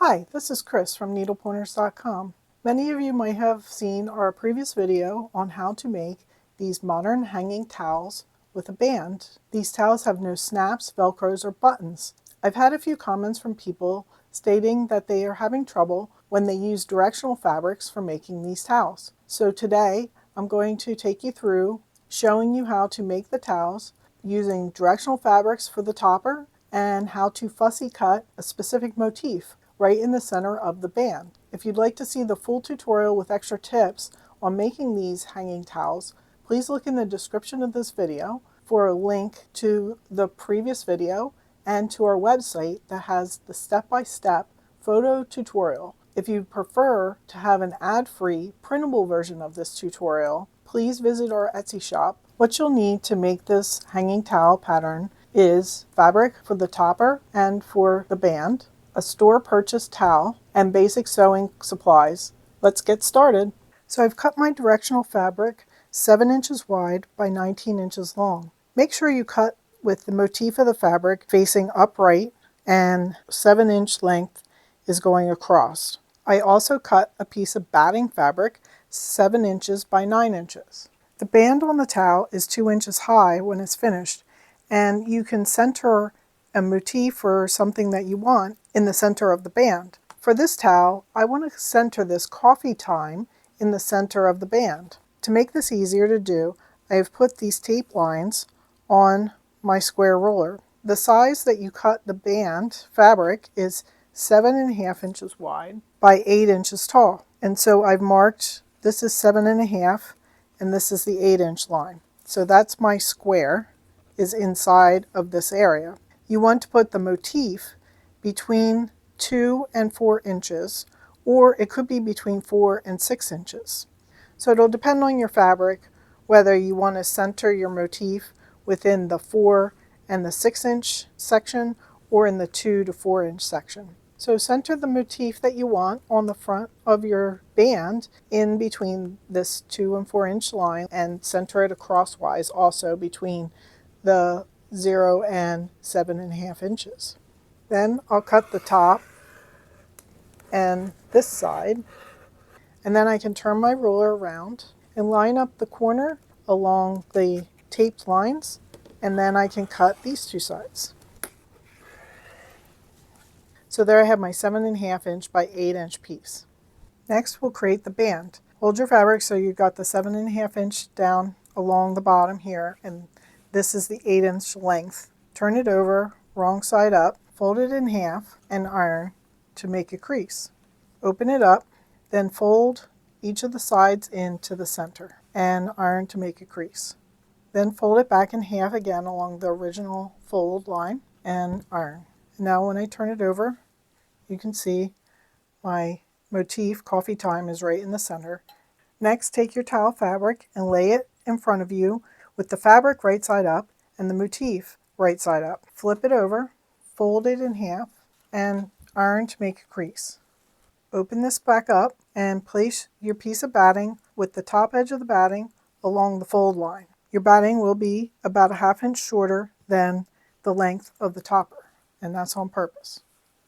Hi, this is Chris from needlepointers.com. Many of you might have seen our previous video on how to make these modern hanging towels with a band. These towels have no snaps, velcros, or buttons. I've had a few comments from people stating that they are having trouble when they use directional fabrics for making these towels. So today I'm going to take you through showing you how to make the towels using directional fabrics for the topper and how to fussy cut a specific motif right in the center of the band. If you'd like to see the full tutorial with extra tips on making these hanging towels, please look in the description of this video for a link to the previous video and to our website that has the step-by-step photo tutorial. If you prefer to have an ad-free printable version of this tutorial, please visit our Etsy shop. What you'll need to make this hanging towel pattern is fabric for the topper and for the band, a store purchased towel, and basic sewing supplies. Let's get started. So I've cut my directional fabric 7 inches wide by 19 inches long. Make sure you cut with the motif of the fabric facing upright and 7-inch length is going across. I also cut a piece of batting fabric 7 inches by 9 inches. The band on the towel is 2 inches high when it's finished, and you can center a motif or something that you want in the center of the band. For this towel, I want to center this coffee time in the center of the band. To make this easier to do, I have put these tape lines on my square ruler. The size that you cut the band fabric is 7.5 inches wide by 8 inches tall. And so I've marked, this is 7.5 and this is the 8-inch line. So that's my square is inside of this area. You want to put the motif between 2 and 4 inches, or it could be between 4 and 6 inches. So it'll depend on your fabric whether you want to center your motif within the 4 and the 6-inch section or in the 2 to 4 inch section. So center the motif that you want on the front of your band in between this 2 and 4 inch line, and center it crosswise also between the 0 and 7.5 inches. Then I'll cut the top and this side, and then I can turn my ruler around and line up the corner along the taped lines, and then I can cut these two sides. So there I have my 7.5 inch by 8 inch piece. Next we'll create the band. Hold your fabric so you've got the 7.5 inch down along the bottom here, and this is the 8 inch length. Turn it over, wrong side up, fold it in half, and iron to make a crease. Open it up, then fold each of the sides into the center and iron to make a crease. Then fold it back in half again along the original fold line and iron. Now when I turn it over, you can see my motif coffee time is right in the center. Next, take your towel fabric and lay it in front of you with the fabric right side up and the motif right side up. Flip it over, fold it in half, and iron to make a crease. Open this back up and place your piece of batting with the top edge of the batting along the fold line. Your batting will be about a 1/2 inch shorter than the length of the topper, and that's on purpose.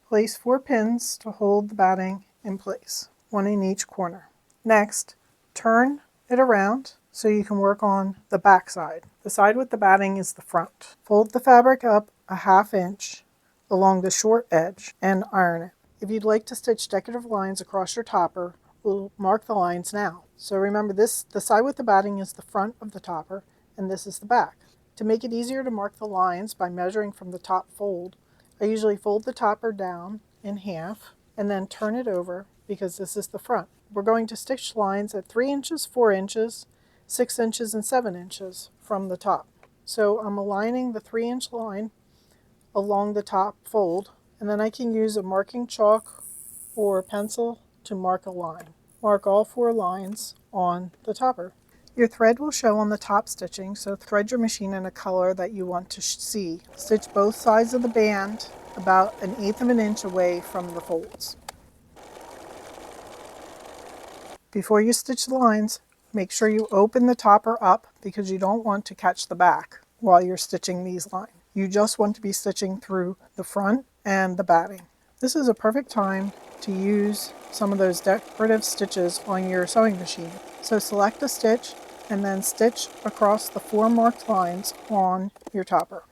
Place 4 pins to hold the batting in place, 1 in each corner. Next, turn it around so you can work on the back side. The side with the batting is the front. Fold the fabric up a 1/2 inch along the short edge and iron it. If you'd like to stitch decorative lines across your topper, we'll mark the lines now. So remember this, the side with the batting is the front of the topper and this is the back. To make it easier to mark the lines by measuring from the top fold, I usually fold the topper down in half and then turn it over because this is the front. We're going to stitch lines at 3 inches, 4 inches, 6 inches, and 7 inches from the top. So I'm aligning the 3-inch line along the top fold, and then I can use a marking chalk or a pencil to mark a line. Mark all 4 lines on the topper. Your thread will show on the top stitching, so thread your machine in a color that you want to see. Stitch both sides of the band about 1/8 of an inch away from the folds. Before you stitch the lines, make sure you open the topper up because you don't want to catch the back while you're stitching these lines. You just want to be stitching through the front and the batting. This is a perfect time to use some of those decorative stitches on your sewing machine. So select a stitch and then stitch across the 4 marked lines on your topper.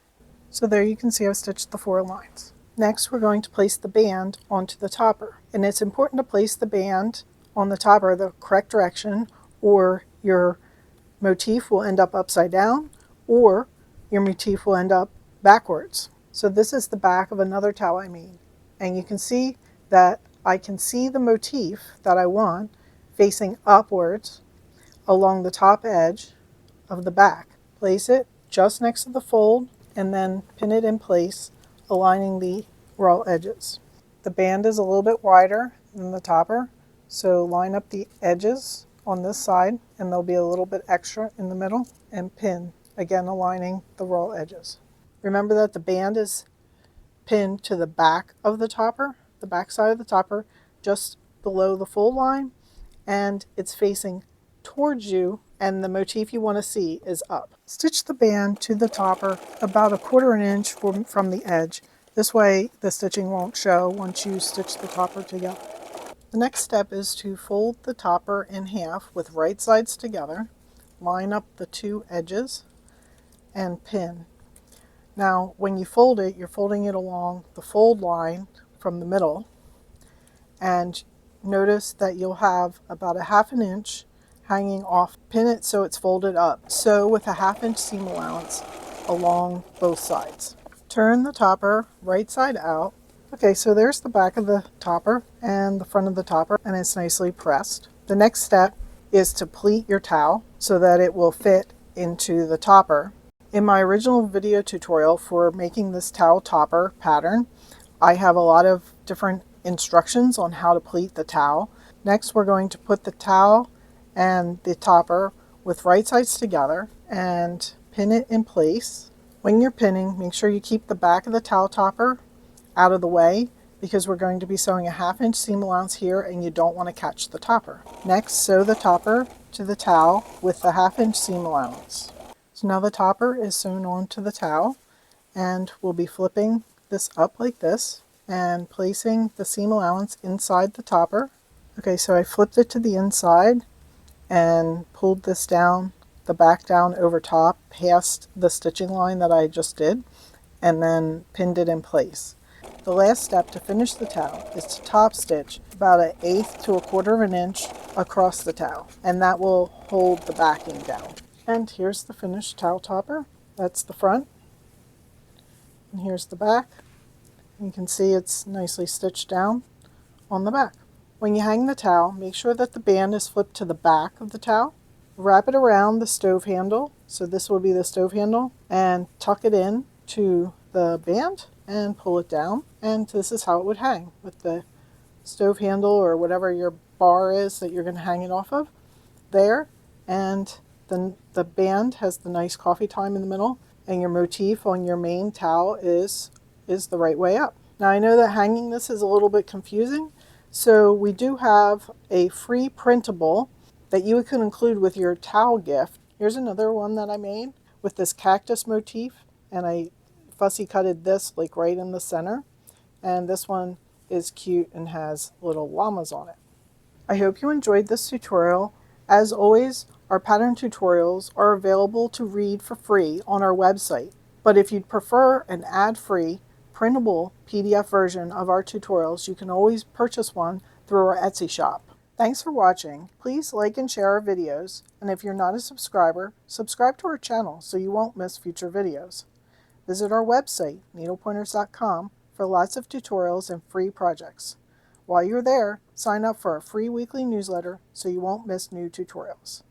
So there you can see I've stitched the 4 lines. Next we're going to place the band onto the topper. And it's important to place the band on the topper the correct direction, or your motif will end up upside down, or your motif will end up backwards. So this is the back of another towel I made. And you can see that I can see the motif that I want facing upwards along the top edge of the back. Place it just next to the fold and then pin it in place, aligning the raw edges. The band is a little bit wider than the topper, so line up the edges on this side and there'll be a little bit extra in the middle, and pin, again aligning the raw edges. Remember that the band is pinned to the back of the topper, the back side of the topper, just below the fold line, and it's facing towards you, and the motif you want to see is up. Stitch the band to the topper about 1/4 inch from the edge. This way the stitching won't show once you stitch the topper together. The next step is to fold the topper in half with right sides together, line up the 2 edges, and pin. Now when you fold it, you're folding it along the fold line from the middle, and notice that you'll have about 1/2 inch hanging off. Pin it so it's folded up. Sew with a 1/2 inch seam allowance along both sides. Turn the topper right side out. Okay, so there's the back of the topper and the front of the topper, and it's nicely pressed. The next step is to pleat your towel so that it will fit into the topper. In my original video tutorial for making this towel topper pattern, I have a lot of different instructions on how to pleat the towel. Next, we're going to put the towel and the topper with right sides together and pin it in place. When you're pinning, make sure you keep the back of the towel topper out of the way, because we're going to be sewing a 1/2 inch seam allowance here and you don't want to catch the topper. Next, sew the topper to the towel with the 1/2 inch seam allowance. So now the topper is sewn onto the towel, and we'll be flipping this up like this and placing the seam allowance inside the topper. Okay, so I flipped it to the inside and pulled this down, the back down over top past the stitching line that I just did, and then pinned it in place. The last step to finish the towel is to top stitch about 1/8 to 1/4 inch across the towel, and that will hold the backing down. And here's the finished towel topper. That's the front, and here's the back. You can see it's nicely stitched down on the back. When you hang the towel, make sure that the band is flipped to the back of the towel. Wrap it around the stove handle, so this will be the stove handle, and tuck it in to the band and pull it down. And this is how it would hang, with the stove handle or whatever your bar is that you're going to hang it off of there, and then the band has the nice coffee time in the middle, and your motif on your main towel is the right way up. Now I know that hanging this is a little bit confusing, so we do have a free printable that you can include with your towel gift. Here's another one that I made with this cactus motif, and I fussy cutted this like right in the center, and this one is cute and has little llamas on it. I hope you enjoyed this tutorial. As always, our pattern tutorials are available to read for free on our website, but if you'd prefer an ad-free printable PDF version of our tutorials, you can always purchase one through our Etsy shop. Thanks for watching. Please like and share our videos, and if you're not a subscriber, subscribe to our channel so you won't miss future videos. Visit our website, needlepointers.com, for lots of tutorials and free projects. While you're there, sign up for our free weekly newsletter so you won't miss new tutorials.